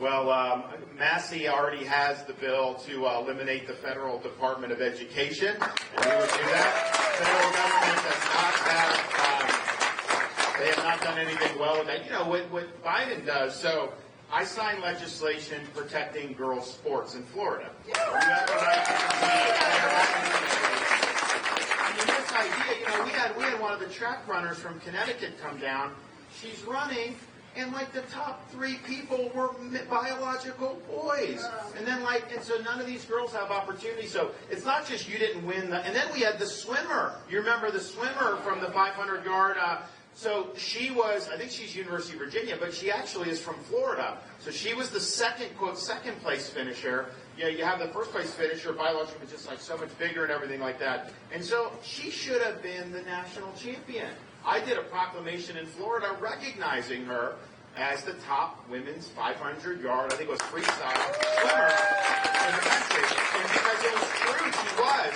Well, Massey already has the bill to eliminate the Federal Department of Education, and we would do that. The federal government does not have, they have not done anything well with that. You know, what Biden does, so I signed legislation protecting girls' sports in Florida. You have the right to I mean, this idea, you know, we had one of the track runners from Connecticut come down. She's running, and like the top 3 people were biological boys. And then and so none of these girls have opportunity. So it's not just you didn't win and then we had the swimmer. You remember the swimmer from the 500-yard, so she was, I think she's University of Virginia, but she actually is from Florida. So she was the second place finisher. Yeah, you have the first place finisher, biologically just like so much bigger and everything like that. And so she should have been the national champion. I did a proclamation in Florida recognizing her as the top women's 500-yard, I think it was freestyle swimmer in the country. And because it was true, she was.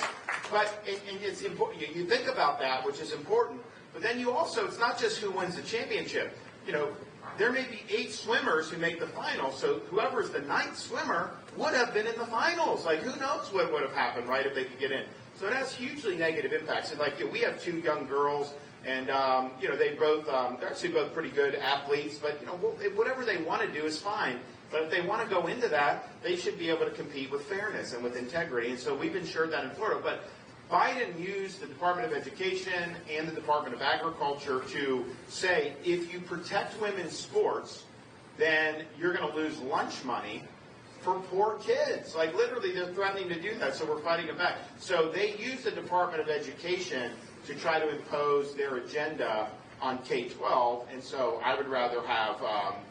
But and it's important. You think about that, which is important. But then you also, it's not just who wins the championship. You know, there may be 8 swimmers who make the final. So whoever's the 9th swimmer would have been in the finals. Like, who knows what would have happened, right, if they could get in. So it has hugely negative impacts. And like, we have 2 young girls. And, you know, they're actually both pretty good athletes, but, you know, whatever they want to do is fine. But if they want to go into that, they should be able to compete with fairness and with integrity. And so we've ensured that in Florida. But Biden used the Department of Education and the Department of Agriculture to say, if you protect women's sports, then you're going to lose lunch money for poor kids. Like, literally, they're threatening to do that, so we're fighting it back. So they use the Department of Education to try to impose their agenda on K-12, and so I would rather have,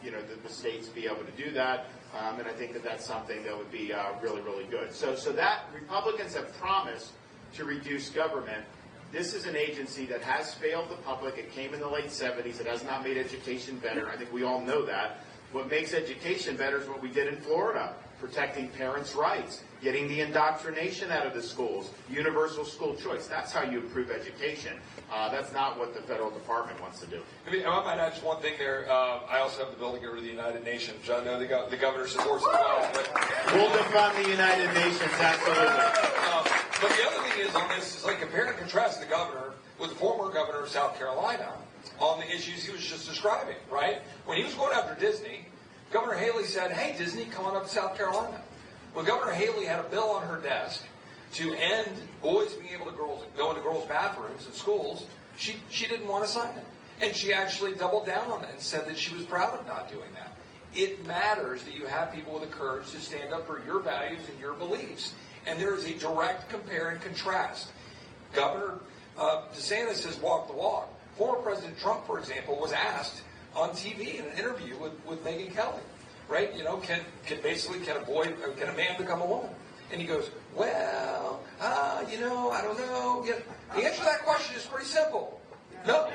you know, the states be able to do that, and I think that that's something that would be really, really good. So that Republicans have promised to reduce government. This is an agency that has failed the public. It came in the late 70s. It has not made education better. I think we all know that. What makes education better is what we did in Florida, protecting parents' rights, getting the indoctrination out of the schools, universal school choice. That's how you improve education. That's not what the federal department wants to do. I mean, I might add just one thing there. I also have the bill to get rid of the United Nations. I know the governor supports it as well. But we'll defund the United Nations, absolutely. But the other thing is on this is like compare and contrast the governor with the former governor of South Carolina on the issues he was just describing, right? When he was going after Disney, Governor Haley said, hey, Disney, come on up to South Carolina. Well, Governor Haley had a bill on her desk to end boys being able to go into girls' bathrooms in schools. She didn't want to sign it. And she actually doubled down on it and said that she was proud of not doing that. It matters that you have people with the courage to stand up for your values and your beliefs. And there is a direct compare and contrast. Governor DeSantis has walked the walk. Former President Trump, for example, was asked on TV in an interview with Megyn Kelly, right? You know, can a man become a woman? And he goes, well, you know, I don't know. The answer to that question is pretty simple. No.